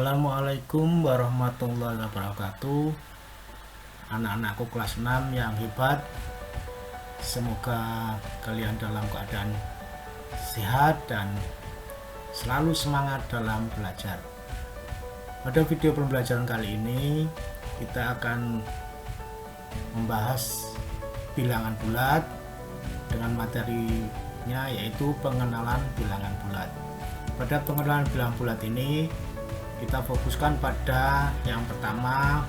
Assalamualaikum warahmatullahi wabarakatuh. Anak-anakku kelas 6 yang hebat, semoga kalian dalam keadaan sehat dan selalu semangat dalam belajar. Pada video pembelajaran kali ini kita akan membahas bilangan bulat dengan materinya yaitu pengenalan bilangan bulat. Pada pengenalan bilangan bulat ini kita fokuskan pada yang pertama,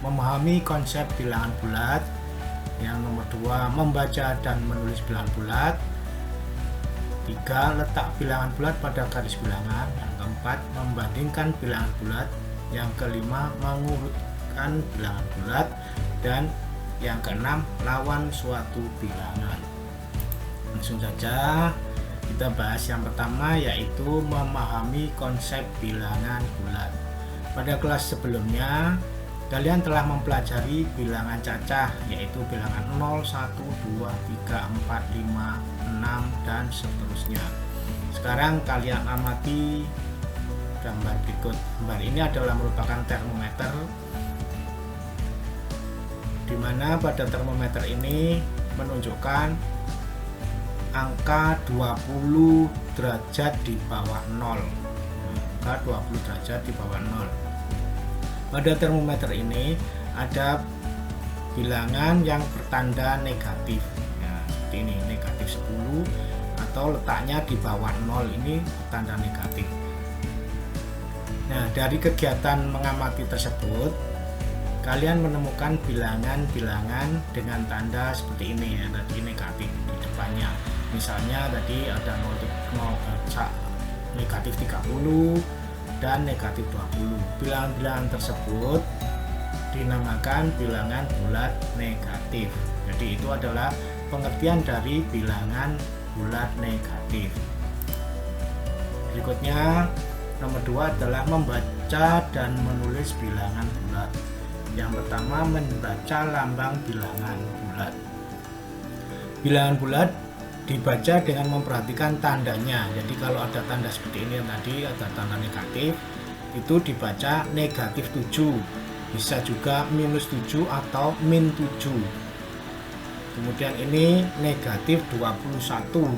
memahami konsep bilangan bulat. Yang nomor 2, membaca dan menulis bilangan bulat. 3, letak bilangan bulat pada garis bilangan. Yang keempat, membandingkan bilangan bulat. Yang kelima, mengurutkan bilangan bulat. Dan yang keenam, lawan suatu bilangan. Langsung saja kita bahas yang pertama, yaitu memahami konsep bilangan bulat. Pada kelas sebelumnya kalian telah mempelajari bilangan cacah, yaitu bilangan 0, 1, 2, 3, 4, 5, 6 dan seterusnya. Sekarang kalian amati gambar berikut. Gambar ini adalah merupakan termometer, di mana pada termometer ini menunjukkan angka 20 derajat di bawah 0. Angka 20 derajat di bawah 0. Pada termometer ini ada bilangan yang bertanda negatif. Ya, seperti ini, negatif 10 atau letaknya di bawah 0, ini tanda negatif. Nah, dari kegiatan mengamati tersebut kalian menemukan bilangan-bilangan dengan tanda seperti ini ya, tadi negatif di depannya. Misalnya tadi ada negatif 30 dan negatif 20. Bilangan-bilangan tersebut dinamakan bilangan bulat negatif. Jadi itu adalah pengertian dari bilangan bulat negatif. Berikutnya nomor 2 adalah membaca dan menulis bilangan bulat. Yang pertama, membaca lambang bilangan bulat. Bilangan bulat dibaca dengan memperhatikan tandanya. Jadi kalau ada tanda seperti ini tadi, ada tanda negatif, itu dibaca negatif 7. Bisa juga minus 7 atau min 7. Kemudian ini negatif 21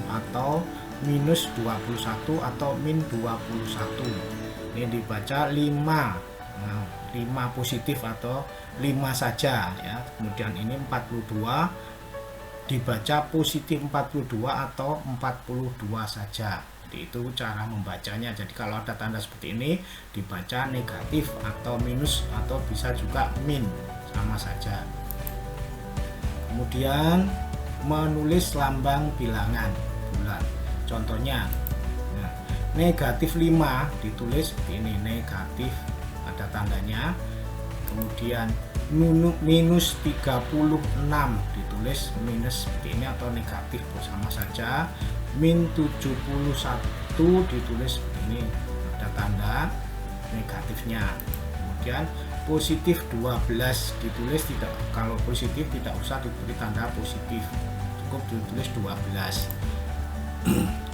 atau minus 21 atau min 21. Ini dibaca 5. Nah, 5 positif atau 5 saja ya. Kemudian ini 42 dibaca positif 42 atau 42 saja. Jadi itu cara membacanya. Jadi kalau ada tanda seperti ini dibaca negatif atau minus atau bisa juga min, sama saja. Kemudian menulis lambang bilangan bulat. Contohnya nah, negatif 5 ditulis seperti ini, negatif ada tandanya. Kemudian minus 36 ditulis minus seperti ini atau negatif sama saja. Min 71 ditulis seperti ini, ada tanda negatifnya. Kemudian positif 12 ditulis, tidak, kalau positif tidak usah diberi tanda positif, cukup ditulis 12.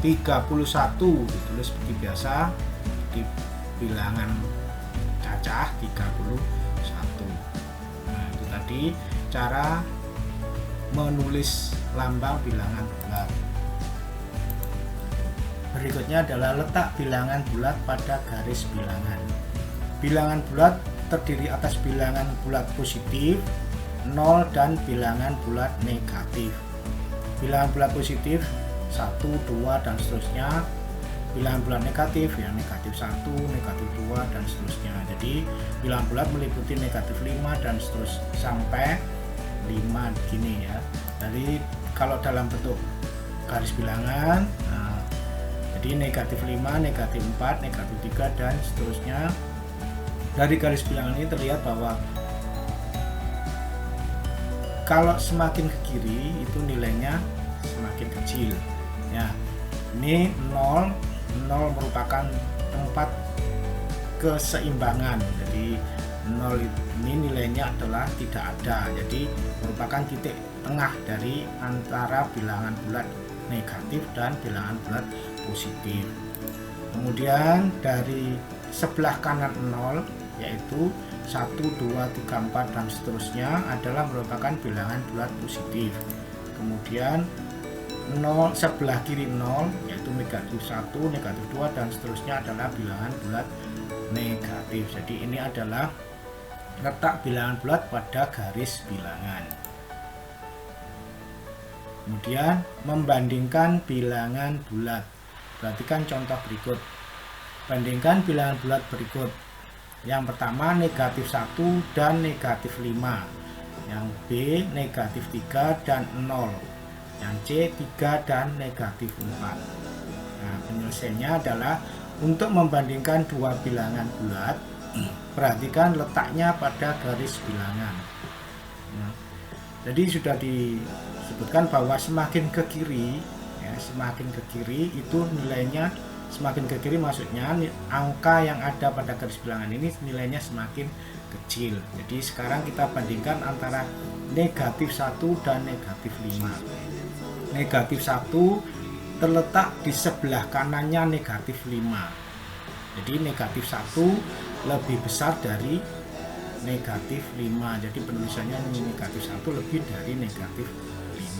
31 ditulis seperti biasa di bilangan cacah 31. Nah, itu tadi cara menulis lambang bilangan bulat. Berikutnya adalah letak bilangan bulat pada garis bilangan. Bilangan bulat terdiri atas bilangan bulat positif, 0 dan bilangan bulat negatif. Bilangan bulat positif 1, 2 dan seterusnya. Bilangan bulat negatif ya negatif 1, negatif 2 dan seterusnya. Jadi bilangan bulat meliputi negatif 5 dan seterusnya sampai 5 gini ya. Jadi kalau dalam bentuk garis bilangan, nah, jadi negatif 5, negatif 4, negatif 3 dan seterusnya. Dari garis bilangan ini terlihat bahwa kalau semakin ke kiri itu nilainya semakin kecil ya. Ini 0 merupakan tempat keseimbangan. Jadi 0 ini nilainya adalah tidak ada. Jadi merupakan titik tengah dari antara bilangan bulat negatif dan bilangan bulat positif. Kemudian dari sebelah kanan 0 yaitu 1, 2, 3, 4 dan seterusnya adalah merupakan bilangan bulat positif. Kemudian 0 sebelah kiri 0 yaitu negatif 1, negatif 2 dan seterusnya adalah bilangan bulat negatif. Jadi ini adalah letak bilangan bulat pada garis bilangan. Kemudian membandingkan bilangan bulat. Perhatikan contoh berikut. Bandingkan bilangan bulat berikut. Yang pertama negatif 1 dan negatif 5. Yang B negatif 3 dan 0. Yang C 3 dan negatif 4. Nah, penyelesaiannya adalah untuk membandingkan dua bilangan bulat, perhatikan letaknya pada garis bilangan. Nah, jadi sudah disebutkan bahwa semakin ke kiri, ya, semakin ke kiri itu nilainya semakin ke kiri, maksudnya angka yang ada pada garis bilangan ini nilainya semakin kecil. Jadi sekarang kita bandingkan antara negatif 1 dan negatif 5. Negatif 1 terletak di sebelah kanannya negatif 5. Jadi negatif 1 lebih besar dari negatif 5. Jadi penulisannya negatif 1 lebih dari negatif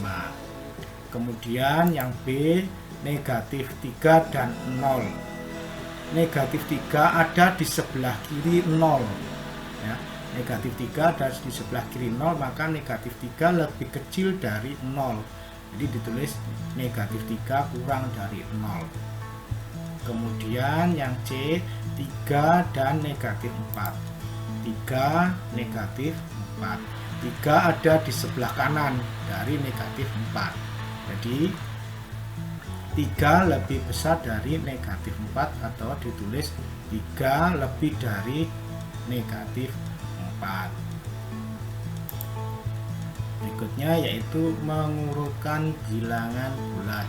5. Kemudian yang B negatif 3 dan 0. Negatif 3 ada di sebelah kiri 0. Ya, negatif 3 ada di sebelah kiri 0, maka negatif 3 lebih kecil dari 0. Jadi ditulis negatif 3 kurang dari 0. Kemudian yang C 3 dan negatif 4. 3 negatif 4. 3 ada di sebelah kanan dari negatif 4. Jadi 3 lebih besar dari negatif 4 atau ditulis 3 lebih dari negatif 4. Berikutnya yaitu mengurutkan bilangan bulat.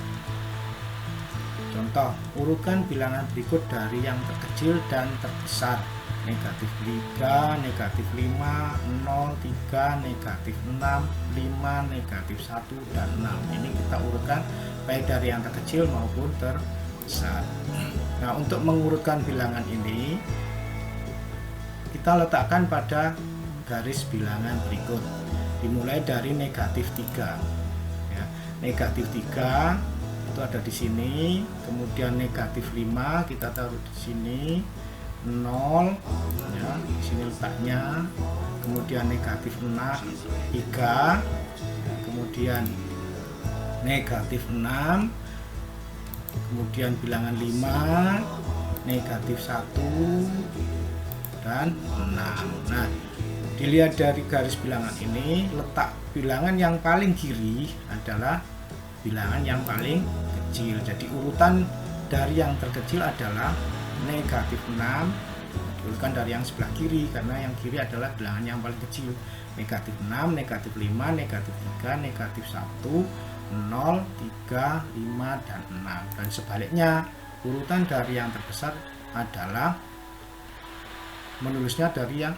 Contoh, urutkan bilangan berikut dari yang terkecil dan terbesar. Negatif 3, negatif 5, 0, 3, negatif 6, 5, negatif 1, dan 6. Ini kita urutkan baik dari yang terkecil maupun terbesar. Nah, untuk mengurutkan bilangan ini, kita letakkan pada garis bilangan berikut. Dimulai dari negatif 3. Ya, negatif 3 itu ada di sini, kemudian negatif 5 kita taruh di sini, 0 ya, di sini letaknya, kemudian negatif 6 3, kemudian negatif 6, kemudian bilangan 5, negatif 1 dan 6. Nah, dilihat dari garis bilangan ini, letak bilangan yang paling kiri adalah bilangan yang paling kecil. Jadi urutan dari yang terkecil adalah negatif 6, diurutkan dari yang sebelah kiri karena yang kiri adalah bilangan yang paling kecil. Negatif 6, negatif 5, negatif 3, negatif 1, 0, 3, 5, dan 6. Dan sebaliknya, urutan dari yang terbesar adalah menulisnya dari yang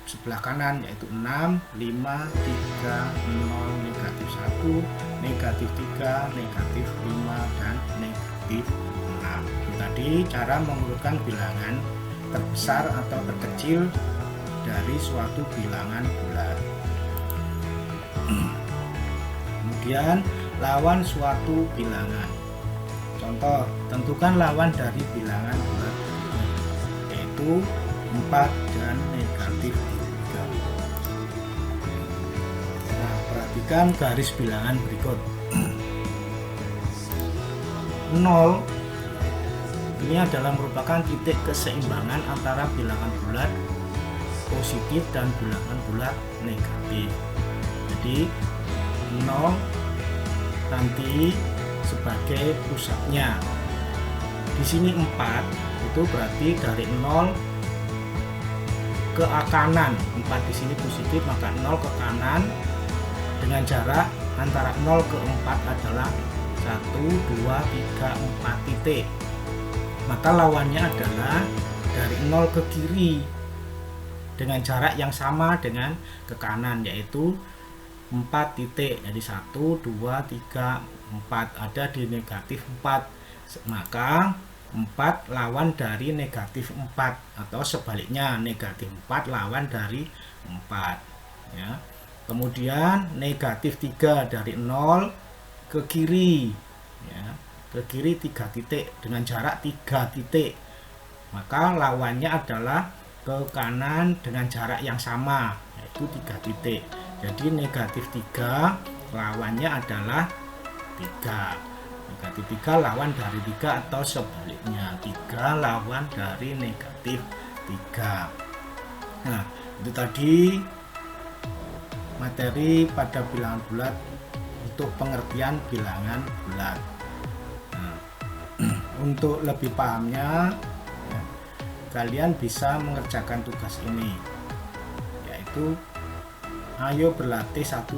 sebelah kanan, yaitu 6, 5, 3, 0, negatif 1, negatif 3, negatif 5, dan negatif 6. Itu tadi cara mengurutkan bilangan terbesar atau terkecil dari suatu bilangan bulat. Kemudian lawan suatu bilangan. Contoh, tentukan lawan dari bilangan bulat yaitu 4 dan negatif 3. Nah, perhatikan garis bilangan berikut. 0 ini adalah merupakan titik keseimbangan antara bilangan bulat positif dan bilangan bulat negatif. Jadi 0 nanti sebagai pusatnya. Di sini 4 itu berarti dari 0 ke kanan. 4 di sini positif, maka 0 ke kanan dengan jarak antara 0 ke 4 adalah 1, 2, 3, 4 titik. Maka lawannya adalah dari 0 ke kiri dengan jarak yang sama dengan ke kanan, yaitu 4 titik. Jadi 1, 2, 3, 4 ada di negatif 4. Maka 4 lawan dari negatif 4, atau sebaliknya negatif 4 lawan dari 4 ya. Kemudian negatif 3 dari 0 ke kiri ya, ke kiri 3 titik dengan jarak 3 titik, maka lawannya adalah ke kanan dengan jarak yang sama, yaitu 3 titik. Jadi negatif 3 lawannya adalah 3. Negatif 3 lawan dari 3, atau sebaliknya 3 lawan dari negatif 3. Nah, itu tadi materi pada bilangan bulat untuk pengertian bilangan bulat. Nah, untuk lebih pahamnya ya, kalian bisa mengerjakan tugas ini, yaitu ayo berlatih 1.2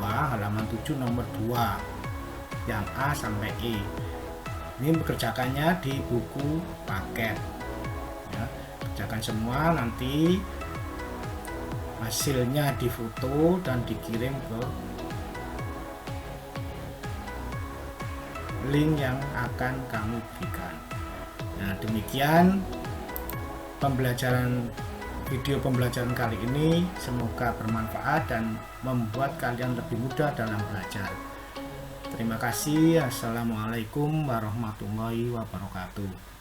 halaman 7 nomor 2 yang A sampai E. Ini mengerjakannya di buku paket ya. Kerjakan semua, nanti hasilnya difoto dan dikirim ke link yang akan kami berikan. Nah, demikian video pembelajaran kali ini, semoga bermanfaat dan membuat kalian lebih mudah dalam belajar. Terima kasih. Assalamualaikum warahmatullahi wabarakatuh.